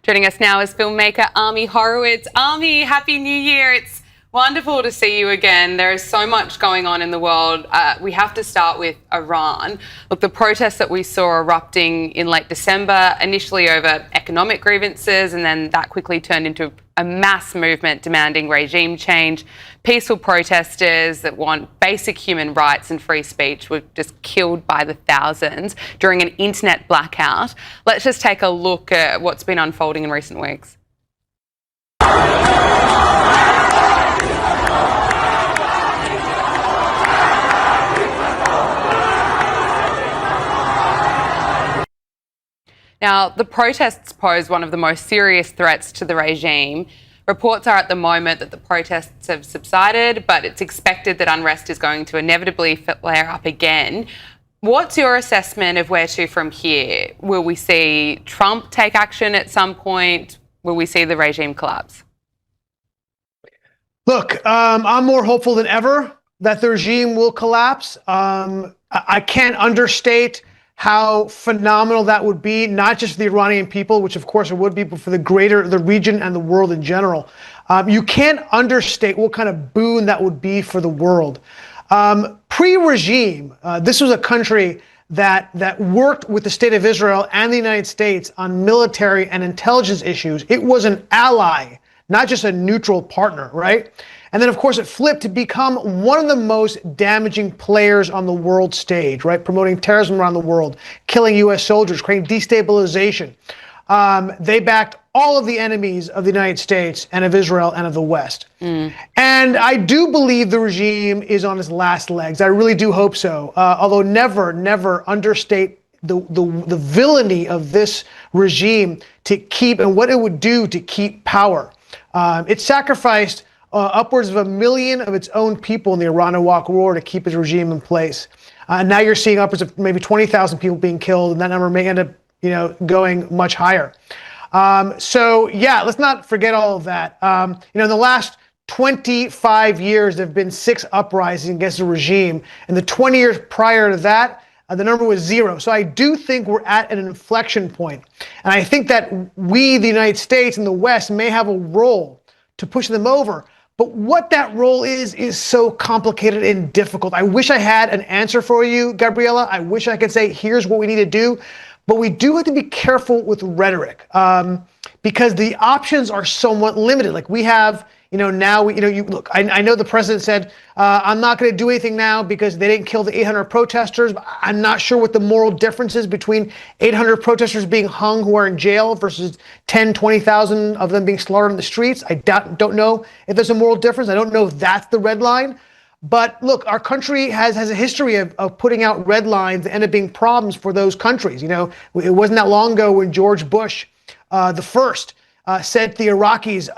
Joining us now is filmmaker Ami Horowitz. Ami, Happy New Year. It's wonderful to see you again. There is so much going on in the world. We have to start with Iran. Look, the protests that we saw erupting in late December, initially over economic grievances, and then that quickly turned into a mass movement demanding regime change. Peaceful protesters that want basic human rights and free speech were just killed by the thousands during an internet blackout. Let's just take a look at what's been unfolding in recent weeks. Now, the protests pose one of the most serious threats to the regime. Reports are at the moment that the protests have subsided, but it's expected that unrest is going to inevitably flare up again. What's your assessment of where to from here? Will we see Trump take action at some point? Will we see the regime collapse? Look, I'm more hopeful than ever that the regime will collapse. I can't understate how phenomenal that would be, not just for the Iranian people, which of course it would be, but for the region and the world in general. You can't understate what kind of boon that would be for the world. Pre-regime, this was a country that worked with the state of Israel and the United States on military and intelligence issues. It was an ally, not just a neutral partner, right? And then, of course, it flipped to become one of the most damaging players on the world stage, right? Promoting terrorism around the world, killing U.S. soldiers, creating destabilization. They backed all of the enemies of the United States and of Israel and of the West. And I do believe the regime is on its last legs. I really do hope so. Although never understate the villainy of this regime to keep, and what it would do to keep power. It sacrificed upwards of 1 million of its own people in the Iran-Iraq war to keep its regime in place. Now you're seeing upwards of maybe 20,000 people being killed, and that number may end up, going much higher. So yeah, let's not forget all of that. In the last 25 years, there have been 6 uprisings against the regime, and the 20 years prior to that, the number was 0. So I do think we're at an inflection point, and I think that we, the United States and the West, may have a role to push them over. But what that role is so complicated and difficult. I wish I had an answer for you, Gabriella. I wish I could say, here's what we need to do. But we do have to be careful with rhetoric because the options are somewhat limited. Like we have, now, look, I know the president said, I'm not going to do anything now because they didn't kill the 800 protesters. I'm not sure what the moral difference is between 800 protesters being hung who are in jail versus 10, 20,000 of them being slaughtered in the streets. I don't know if there's a moral difference. I don't know if that's the red line. But look, our country has a history of putting out red lines that end up being problems for those countries. It wasn't that long ago when George Bush, the first, said to the Iraqis,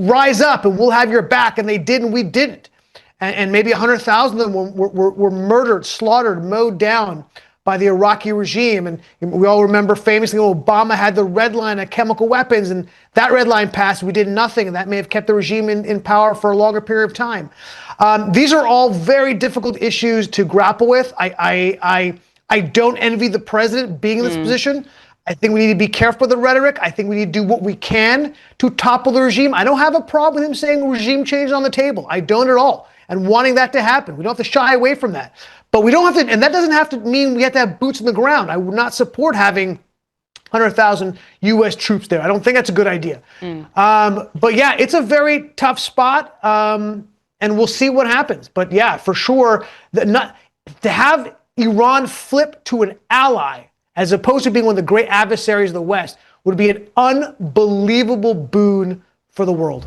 rise up and we'll have your back. And they did, and we didn't. And maybe 100,000 of them were murdered, slaughtered, mowed down by the Iraqi regime. And we all remember famously Obama had the red line of chemical weapons, and that red line passed. We did nothing, and that may have kept the regime in power for a longer period of time. These are all very difficult issues to grapple with. I don't envy the president being in this position. I think we need to be careful with the rhetoric. I think we need to do what we can to topple the regime. I don't have a problem with him saying regime change is on the table. I don't at all. And wanting that to happen. We don't have to shy away from that. But we don't have to, and that doesn't have to mean we have to have boots on the ground. I would not support having 100,000 U.S. troops there. I don't think that's a good idea. But yeah, it's a very tough spot, and we'll see what happens. But yeah, for sure, to have Iran flip to an ally as opposed to being one of the great adversaries of the West would be an unbelievable boon for the world.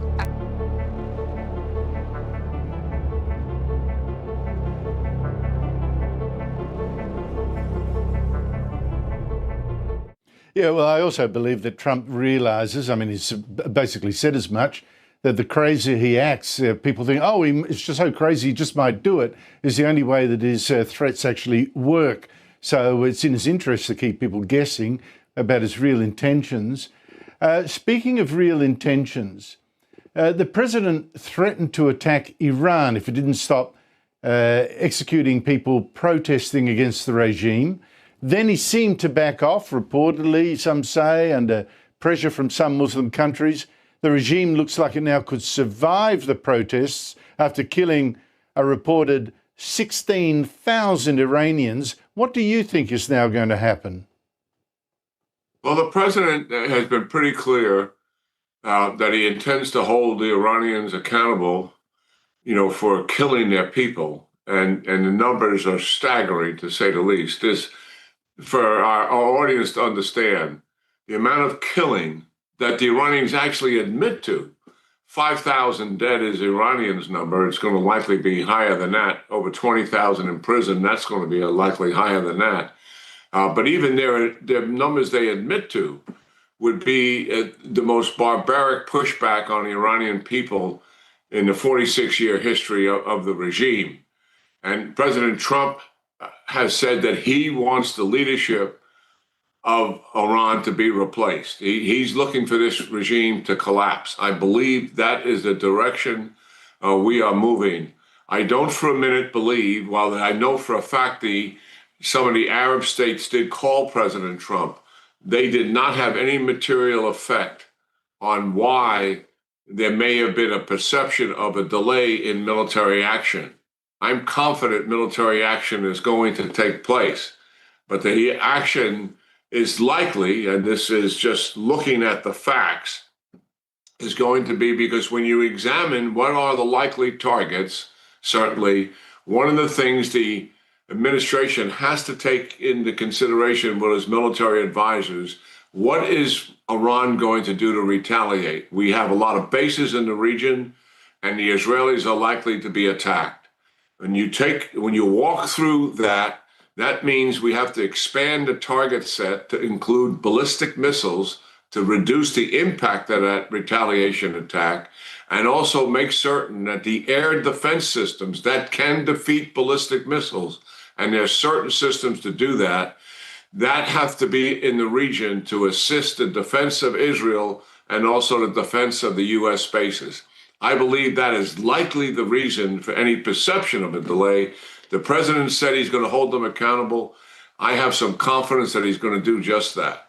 Yeah, well, I also believe that Trump realizes, I mean, he's basically said as much, that the crazier he acts, people think, oh, it's just so crazy, he just might do it, is the only way that his threats actually work. So it's in his interest to keep people guessing about his real intentions. Speaking of real intentions, the president threatened to attack Iran if it didn't stop executing people protesting against the regime. Then he seemed to back off, reportedly, some say, under pressure from some Muslim countries. The regime looks like it now could survive the protests after killing a reported 16,000 Iranians. What do you think is now going to happen? Well, the president has been pretty clear that he intends to hold the Iranians accountable, for killing their people. And the numbers are staggering, to say the least. This, for our audience to understand, the amount of killing that the Iranians actually admit to. 5,000 dead is Iranians' number. It's going to likely be higher than that. Over 20,000 in prison, that's going to be likely higher than that. But even their numbers they admit to would be the most barbaric pushback on the Iranian people in the 46-year history of the regime. And President Trump has said that he wants the leadership of Iran to be replaced. He's looking for this regime to collapse. I believe that is the direction we are moving. I don't for a minute believe, while I know for a fact some of the Arab states did call President Trump, they did not have any material effect on why there may have been a perception of a delay in military action. I'm confident military action is going to take place, but the action is likely, and this is just looking at the facts, is going to be because when you examine what are the likely targets, certainly one of the things the administration has to take into consideration with its military advisors, what is Iran going to do to retaliate? We have a lot of bases in the region, and the Israelis are likely to be attacked. When you walk through that, that means we have to expand the target set to include ballistic missiles to reduce the impact of that retaliation attack, and also make certain that the air defense systems that can defeat ballistic missiles, and there's certain systems to do that, that have to be in the region to assist the defense of Israel and also the defense of the U.S. bases. I believe that is likely the reason for any perception of a delay. The president said he's going to hold them accountable. I have some confidence that he's going to do just that.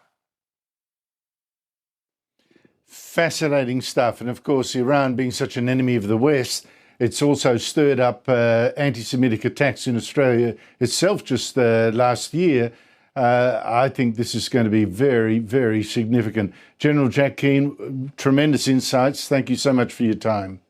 Fascinating stuff. And of course, Iran being such an enemy of the West, it's also stirred up anti-Semitic attacks in Australia itself just last year. I think this is going to be very, very significant. General Jack Keane, tremendous insights. Thank you so much for your time.